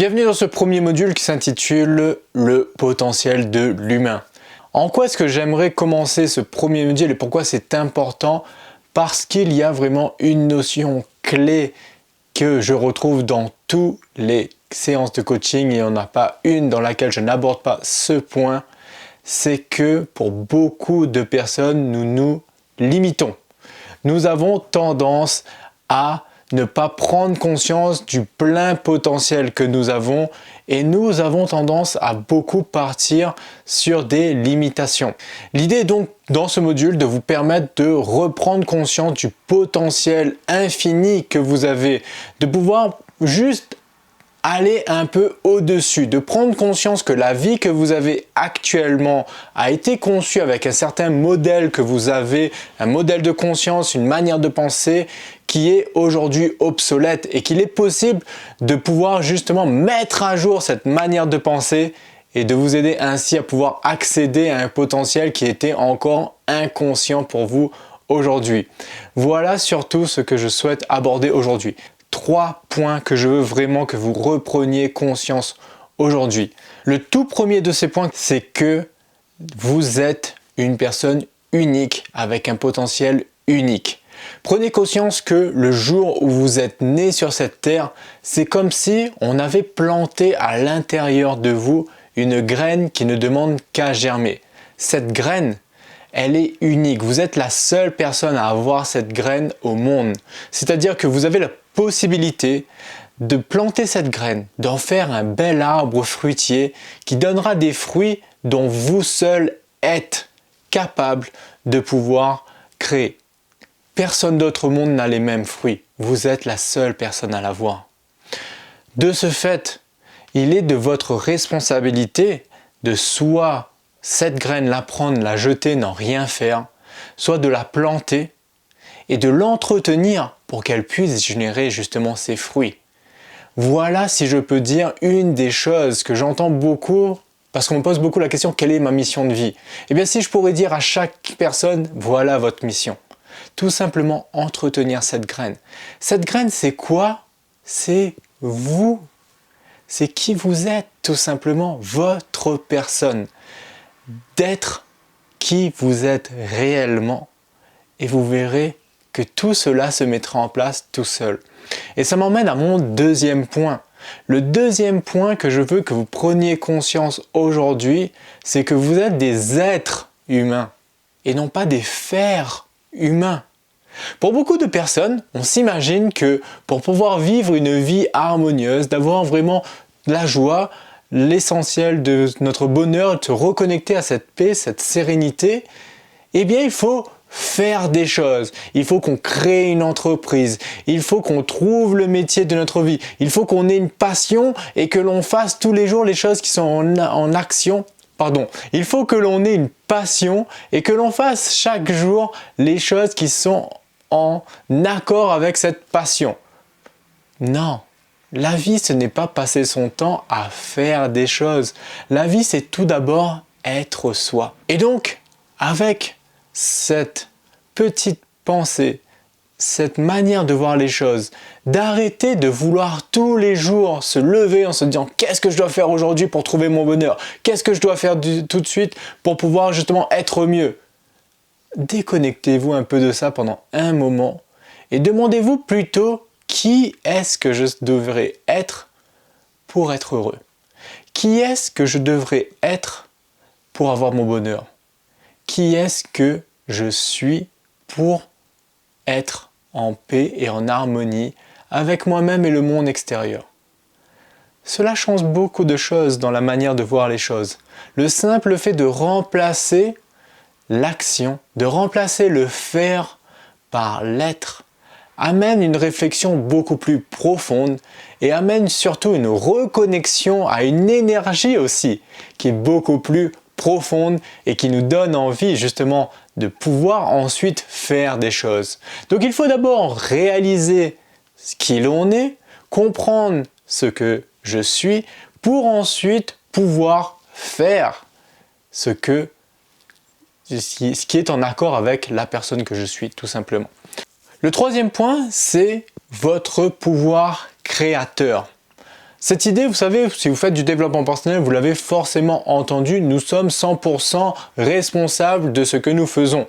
Bienvenue dans ce premier module qui s'intitule « Le potentiel de l'humain ». En quoi est-ce que j'aimerais commencer ce premier module et pourquoi c'est important? Parce qu'il y a vraiment une notion clé que je retrouve dans toutes les séances de coaching et il n'y en a pas une dans laquelle je n'aborde pas ce point. C'est que pour beaucoup de personnes, nous nous limitons. Nous avons tendance à ne pas prendre conscience du plein potentiel que nous avons et nous avons tendance à beaucoup partir sur des limitations. L'idée est donc dans ce module de vous permettre de reprendre conscience du potentiel infini que vous avez, de pouvoir juste aller un peu au-dessus, de prendre conscience que la vie que vous avez actuellement a été conçue avec un certain modèle que vous avez, un modèle de conscience, une manière de penser qui est aujourd'hui obsolète et qu'il est possible de pouvoir justement mettre à jour cette manière de penser et de vous aider ainsi à pouvoir accéder à un potentiel qui était encore inconscient pour vous aujourd'hui. Voilà surtout ce que je souhaite aborder aujourd'hui. 3 points que je veux vraiment que vous repreniez conscience aujourd'hui. Le tout premier de ces points, c'est que vous êtes une personne unique avec un potentiel unique. Prenez conscience que le jour où vous êtes né sur cette terre, c'est comme si on avait planté à l'intérieur de vous une graine qui ne demande qu'à germer. Cette graine, elle est unique. Vous êtes la seule personne à avoir cette graine au monde. C'est-à-dire que vous avez la possibilité de planter cette graine, d'en faire un bel arbre fruitier qui donnera des fruits dont vous seul êtes capable de pouvoir créer. Personne d'autre au monde n'a les mêmes fruits. Vous êtes la seule personne à l'avoir. De ce fait, il est de votre responsabilité de soit cette graine la prendre, la jeter, n'en rien faire, soit de la planter et de l'entretenir pour qu'elle puisse générer justement ses fruits. Voilà, si je peux dire, une des choses que j'entends beaucoup, parce qu'on me pose beaucoup la question, quelle est ma mission de vie? Eh bien, si je pourrais dire à chaque personne, voilà votre mission. Tout simplement entretenir cette graine. Cette graine, c'est quoi? C'est vous. C'est qui vous êtes, tout simplement, votre personne. D'être qui vous êtes réellement et vous verrez que tout cela se mettra en place tout seul. Et ça m'emmène à mon deuxième point. Le deuxième point que je veux que vous preniez conscience aujourd'hui, c'est que vous êtes des êtres humains et non pas des fers humains. Pour beaucoup de personnes, on s'imagine que pour pouvoir vivre une vie harmonieuse, d'avoir vraiment la joie, l'essentiel de notre bonheur, de se reconnecter à cette paix, cette sérénité, eh bien il faut faire des choses, il faut qu'on crée une entreprise, il faut qu'on trouve le métier de notre vie, il faut qu'on ait une passion et que l'on fasse tous les jours les choses qui sont en action. Il faut que l'on ait une passion et que l'on fasse chaque jour les choses qui sont en accord avec cette passion. Non, la vie ce n'est pas passer son temps à faire des choses. La vie c'est tout d'abord être soi. Et donc, avec cette petite pensée, cette manière de voir les choses, d'arrêter de vouloir tous les jours se lever en se disant qu'est-ce que je dois faire aujourd'hui pour trouver mon bonheur, qu'est-ce que je dois faire tout de suite pour pouvoir justement être mieux. Déconnectez-vous un peu de ça pendant un moment et demandez-vous plutôt qui est-ce que je devrais être pour être heureux? Qui est-ce que je devrais être pour avoir mon bonheur? Qui est-ce que je suis pour être en paix et en harmonie avec moi-même et le monde extérieur? Cela change beaucoup de choses dans la manière de voir les choses. Le simple fait de remplacer l'action, de remplacer le faire par l'être, amène une réflexion beaucoup plus profonde et amène surtout une reconnexion à une énergie aussi qui est beaucoup plus profonde et qui nous donne envie justement de pouvoir ensuite faire des choses. Donc il faut d'abord réaliser qui l'on est, comprendre ce que je suis pour ensuite pouvoir faire ce qui est en accord avec la personne que je suis tout simplement. Le troisième point, c'est votre pouvoir créateur. Cette idée, vous savez, si vous faites du développement personnel, vous l'avez forcément entendu, nous sommes 100% responsables de ce que nous faisons.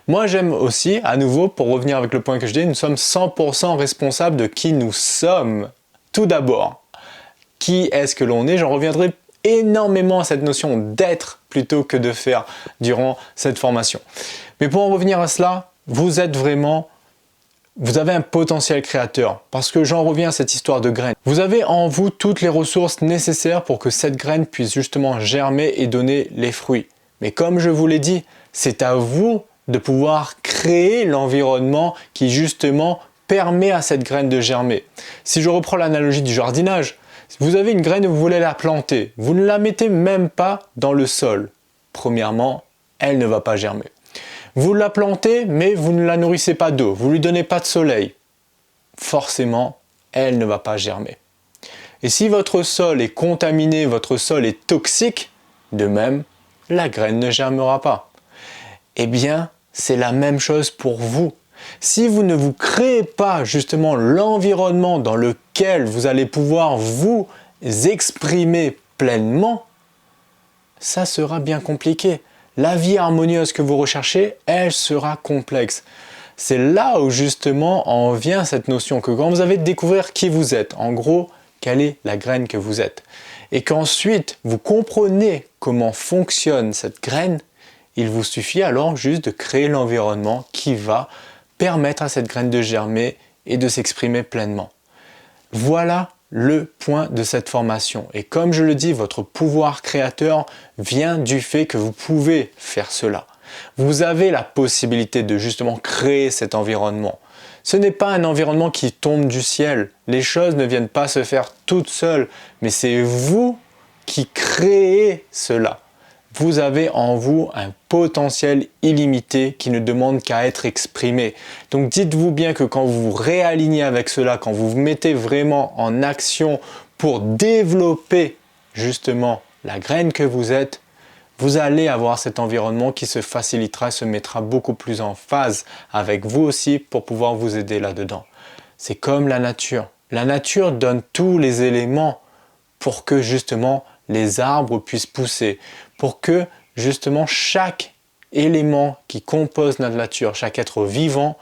Moi, j'aime aussi, à nouveau, pour revenir avec le point que je dis, nous sommes 100% responsables de qui nous sommes. Tout d'abord, qui est-ce que l'on est? J'en reviendrai énormément à cette notion d'être plutôt que de faire durant cette formation. Mais pour en revenir à cela, vous avez un potentiel créateur, parce que j'en reviens à cette histoire de graines. Vous avez en vous toutes les ressources nécessaires pour que cette graine puisse justement germer et donner les fruits. Mais comme je vous l'ai dit, c'est à vous de pouvoir créer l'environnement qui justement permet à cette graine de germer. Si je reprends l'analogie du jardinage, vous avez une graine et vous voulez la planter, vous ne la mettez même pas dans le sol. Premièrement, elle ne va pas germer. Vous la plantez, mais vous ne la nourrissez pas d'eau, vous ne lui donnez pas de soleil. Forcément, elle ne va pas germer. Et si votre sol est contaminé, votre sol est toxique, de même, la graine ne germera pas. Eh bien, c'est la même chose pour vous. Si vous ne vous créez pas justement l'environnement dans lequel vous allez pouvoir vous exprimer pleinement, ça sera bien compliqué. La vie harmonieuse que vous recherchez, elle sera complexe. C'est là où justement en vient cette notion que quand vous avez découvert qui vous êtes, en gros, quelle est la graine que vous êtes, et qu'ensuite vous comprenez comment fonctionne cette graine, il vous suffit alors juste de créer l'environnement qui va permettre à cette graine de germer et de s'exprimer pleinement. Voilà le point de cette formation. Et comme je le dis, votre pouvoir créateur vient du fait que vous pouvez faire cela. Vous avez la possibilité de justement créer cet environnement. Ce n'est pas un environnement qui tombe du ciel. Les choses ne viennent pas se faire toutes seules, mais c'est vous qui créez cela. Vous avez en vous un potentiel illimité qui ne demande qu'à être exprimé. Donc dites-vous bien que quand vous vous réalignez avec cela, quand vous vous mettez vraiment en action pour développer justement la graine que vous êtes, vous allez avoir cet environnement qui se facilitera, se mettra beaucoup plus en phase avec vous aussi pour pouvoir vous aider là-dedans. C'est comme la nature. La nature donne tous les éléments pour que justement les arbres puissent pousser, pour que justement chaque élément qui compose notre nature, chaque être vivant,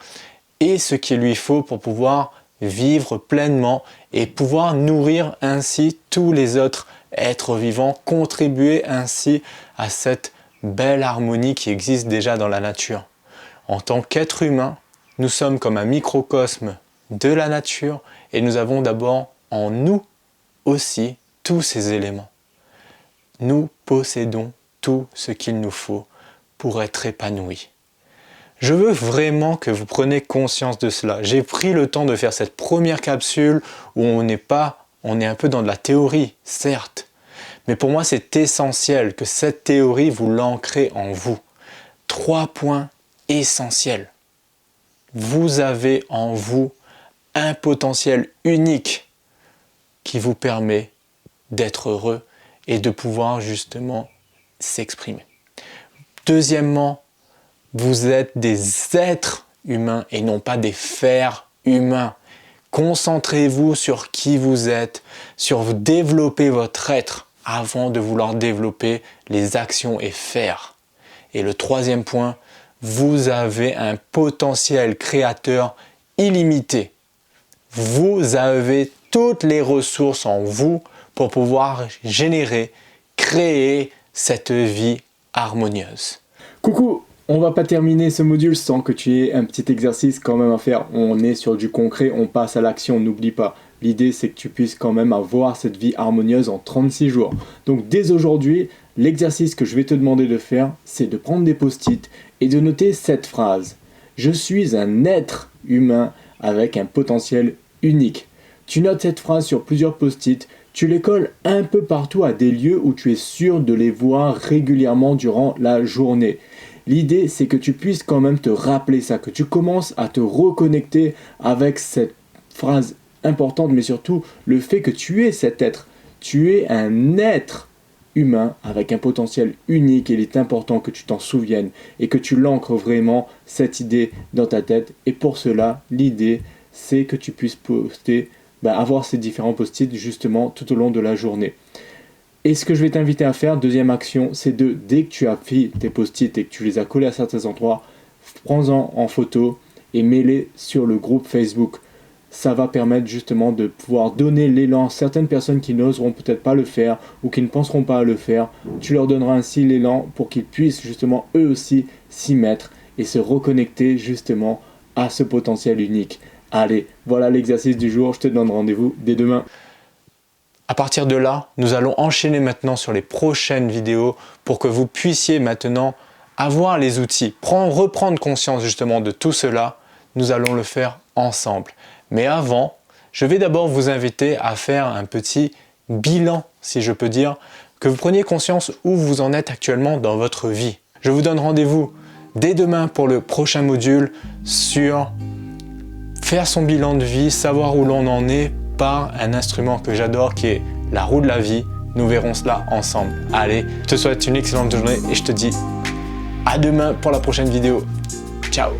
ait ce qu'il lui faut pour pouvoir vivre pleinement et pouvoir nourrir ainsi tous les autres êtres vivants, contribuer ainsi à cette belle harmonie qui existe déjà dans la nature. En tant qu'être humain, nous sommes comme un microcosme de la nature et nous avons d'abord en nous aussi tous ces éléments. Nous possédons tout ce qu'il nous faut pour être épanouis. Je veux vraiment que vous preniez conscience de cela. J'ai pris le temps de faire cette première capsule où on est un peu dans de la théorie, certes. Mais pour moi, c'est essentiel que cette théorie, vous l'ancrez en vous. 3 points essentiels. Vous avez en vous un potentiel unique qui vous permet d'être heureux et de pouvoir justement s'exprimer. Deuxièmement, vous êtes des êtres humains et non pas des fers humains. Concentrez-vous sur qui vous êtes, sur développer votre être avant de vouloir développer les actions et faire. Et le troisième point, vous avez un potentiel créateur illimité. Vous avez toutes les ressources en vous pour pouvoir générer, créer cette vie harmonieuse. Coucou, on va pas terminer ce module sans que tu aies un petit exercice quand même à faire. On est sur du concret, on passe à l'action, n'oublie pas. L'idée c'est que tu puisses quand même avoir cette vie harmonieuse en 36 jours. Donc dès aujourd'hui, l'exercice que je vais te demander de faire, c'est de prendre des post-it et de noter cette phrase. Je suis un être humain avec un potentiel unique. Tu notes cette phrase sur plusieurs post-it, tu les colles un peu partout à des lieux où tu es sûr de les voir régulièrement durant la journée. L'idée, c'est que tu puisses quand même te rappeler ça, que tu commences à te reconnecter avec cette phrase importante, mais surtout le fait que tu es cet être. Tu es un être humain avec un potentiel unique et il est important que tu t'en souviennes et que tu l'ancres vraiment cette idée dans ta tête. Et pour cela, l'idée, c'est que tu puisses poster avoir ces différents post-it justement tout au long de la journée. Et ce que je vais t'inviter à faire, deuxième action, c'est dès que tu as fait tes post-it et que tu les as collés à certains endroits, prends-en en photo et mets-les sur le groupe Facebook. Ça va permettre justement de pouvoir donner l'élan à certaines personnes qui n'oseront peut-être pas le faire ou qui ne penseront pas à le faire. Tu leur donneras ainsi l'élan pour qu'ils puissent justement eux aussi s'y mettre et se reconnecter justement à ce potentiel unique. Allez, voilà l'exercice du jour, je te donne rendez-vous dès demain. À partir de là, nous allons enchaîner maintenant sur les prochaines vidéos pour que vous puissiez maintenant avoir les outils, reprendre conscience justement de tout cela. Nous allons le faire ensemble. Mais avant, je vais d'abord vous inviter à faire un petit bilan, si je peux dire, que vous preniez conscience où vous en êtes actuellement dans votre vie. Je vous donne rendez-vous dès demain pour le prochain module sur faire son bilan de vie, savoir où l'on en est par un instrument que j'adore qui est la roue de la vie. Nous verrons cela ensemble. Allez, je te souhaite une excellente journée et je te dis à demain pour la prochaine vidéo. Ciao!